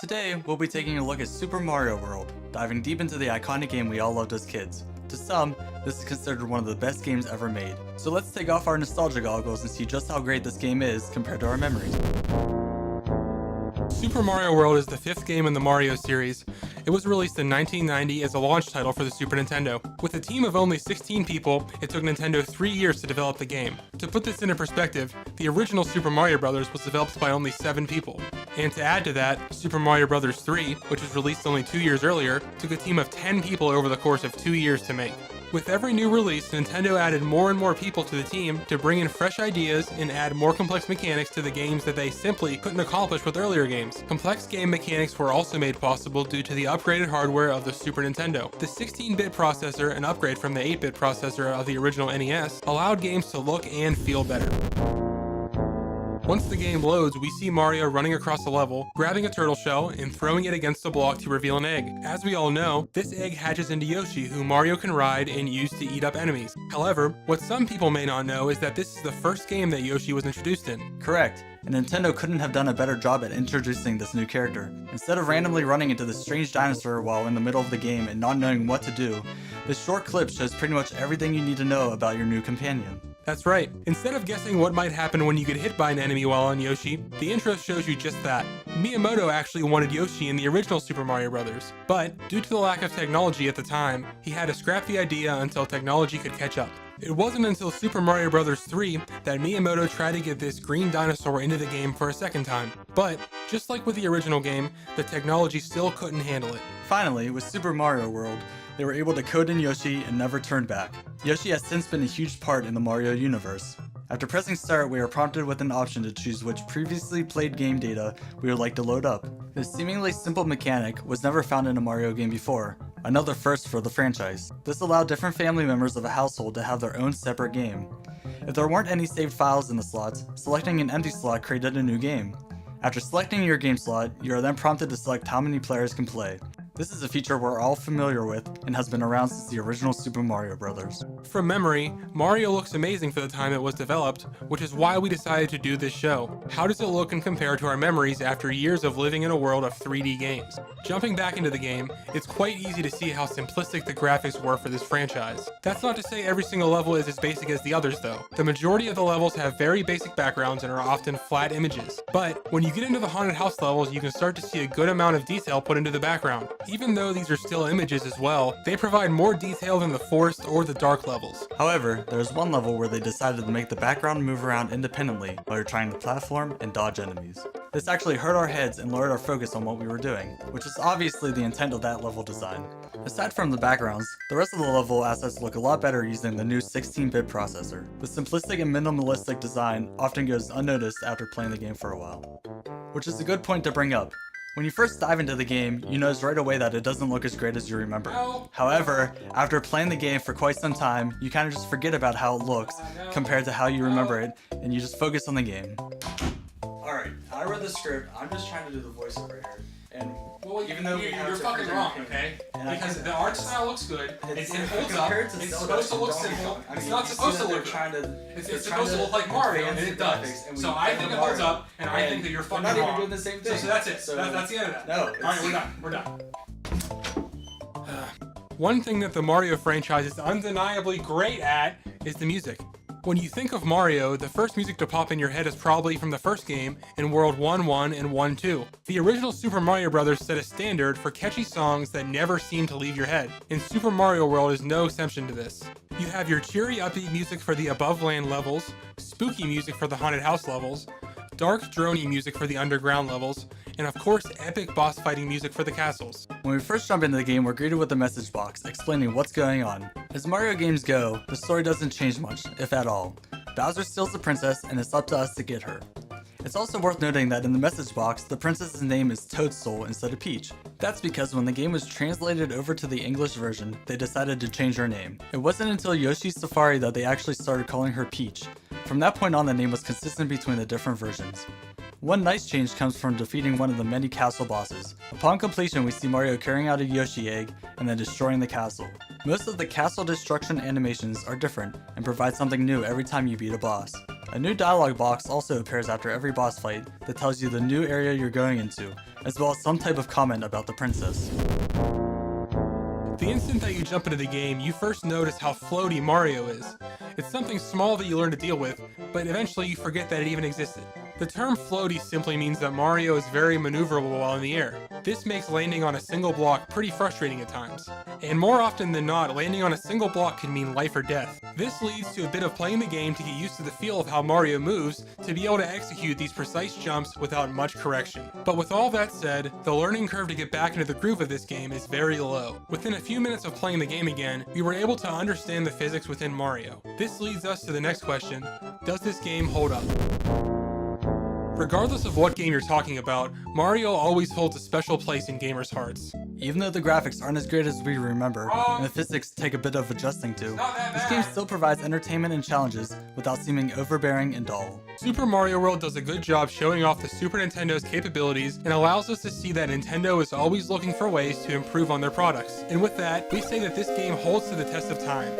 Today, we'll be taking a look at Super Mario World, diving deep into the iconic game we all loved as kids. To some, this is considered one of the best games ever made. So let's take off our nostalgia goggles and see just how great this game is compared to our memories. Super Mario World is the fifth game in the Mario series. It was released in 1990 as a launch title for the Super Nintendo. With a team of only 16 people, it took Nintendo 3 years to develop the game. To put this into perspective, the original Super Mario Bros. Was developed by only 7 people. And to add to that, Super Mario Bros. 3, which was released only 2 years earlier, took a team of 10 people over the course of 2 years to make. With every new release, Nintendo added more and more people to the team to bring in fresh ideas and add more complex mechanics to the games that they simply couldn't accomplish with earlier games. Complex game mechanics were also made possible due to the upgraded hardware of the Super Nintendo. The 16-bit processor, an upgrade from the 8-bit processor of the original NES, allowed games to look and feel better. Once the game loads, we see Mario running across the level, grabbing a turtle shell, and throwing it against a block to reveal an egg. As we all know, this egg hatches into Yoshi, who Mario can ride and use to eat up enemies. However, what some people may not know is that this is the first game that Yoshi was introduced in. Correct, and Nintendo couldn't have done a better job at introducing this new character. Instead of randomly running into this strange dinosaur while in the middle of the game and not knowing what to do, this short clip shows pretty much everything you need to know about your new companion. That's right. Instead of guessing what might happen when you get hit by an enemy while on Yoshi, the intro shows you just that. Miyamoto actually wanted Yoshi in the original Super Mario Bros., but due to the lack of technology at the time, he had to scrap the idea until technology could catch up. It wasn't until Super Mario Bros. 3 that Miyamoto tried to get this green dinosaur into the game for a second time. But, just like with the original game, the technology still couldn't handle it. Finally, with Super Mario World, they were able to code in Yoshi and never turn back. Yoshi has since been a huge part in the Mario universe. After pressing start, we are prompted with an option to choose which previously played game data we would like to load up. This seemingly simple mechanic was never found in a Mario game before, another first for the franchise. This allowed different family members of a household to have their own separate game. If there weren't any saved files in the slots, selecting an empty slot created a new game. After selecting your game slot, you are then prompted to select how many players can play. This is a feature we're all familiar with and has been around since the original Super Mario Bros. From memory, Mario looks amazing for the time it was developed, which is why we decided to do this show. How does it look and compare to our memories after years of living in a world of 3D games? Jumping back into the game, it's quite easy to see how simplistic the graphics were for this franchise. That's not to say every single level is as basic as the others though. The majority of the levels have very basic backgrounds and are often flat images. But when you get into the haunted house levels, you can start to see a good amount of detail put into the background. Even though these are still images as well, they provide more detail than the forest or the dark levels. However, there's one level where they decided to make the background move around independently while you're trying to platform and dodge enemies. This actually hurt our heads and lowered our focus on what we were doing, which is obviously the intent of that level design. Aside from the backgrounds, the rest of the level assets look a lot better using the new 16-bit processor. The simplistic and minimalistic design often goes unnoticed after playing the game for a while. Which is a good point to bring up. When you first dive into the game, you notice right away that it doesn't look as great as you remember. However, after playing the game for quite some time, you kind of just forget about how it looks compared to how you remember it, and you just focus on the game. Alright, I read the script, I'm just trying to do the voiceover here. And even though you're fucking wrong, okay? Because the art style looks good, it holds up, it's supposed to look simple, it's not supposed to look good. It's supposed to look like Mario, and it does. So I think it holds up, and I think that you're fucking wrong. We're not even doing the same thing. So that's it. That's the end of that. No. Alright, we're done. One thing that the Mario franchise is undeniably great at is the music. When you think of Mario, the first music to pop in your head is probably from the first game in World 1-1 and 1-2. The original Super Mario Bros. Set a standard for catchy songs that never seem to leave your head, and Super Mario World is no exception to this. You have your cheery upbeat music for the above land levels, spooky music for the haunted house levels, dark droney music for the underground levels, and of course epic boss fighting music for the castles. When we first jump into the game, we're greeted with a message box explaining what's going on. As Mario games go, the story doesn't change much, if at all. Bowser steals the princess and it's up to us to get her. It's also worth noting that in the message box, the princess's name is Toadstool instead of Peach. That's because when the game was translated over to the English version, they decided to change her name. It wasn't until Yoshi's Safari that they actually started calling her Peach. From that point on, the name was consistent between the different versions. One nice change comes from defeating one of the many castle bosses. Upon completion, we see Mario carrying out a Yoshi egg and then destroying the castle. Most of the castle destruction animations are different and provide something new every time you beat a boss. A new dialogue box also appears after every boss fight that tells you the new area you're going into, as well as some type of comment about the princess. The instant that you jump into the game, you first notice how floaty Mario is. It's something small that you learn to deal with, but eventually you forget that it even existed. The term floaty simply means that Mario is very maneuverable while in the air. This makes landing on a single block pretty frustrating at times. And more often than not, landing on a single block can mean life or death. This leads to a bit of playing the game to get used to the feel of how Mario moves, to be able to execute these precise jumps without much correction. But with all that said, the learning curve to get back into the groove of this game is very low. Within a few minutes of playing the game again, we were able to understand the physics within Mario. This leads us to the next question: does this game hold up? Regardless of what game you're talking about, Mario always holds a special place in gamers' hearts. Even though the graphics aren't as great as we remember, and the physics take a bit of adjusting to, this game still provides entertainment and challenges without seeming overbearing and dull. Super Mario World does a good job showing off the Super Nintendo's capabilities and allows us to see that Nintendo is always looking for ways to improve on their products. And with that, we say that this game holds to the test of time.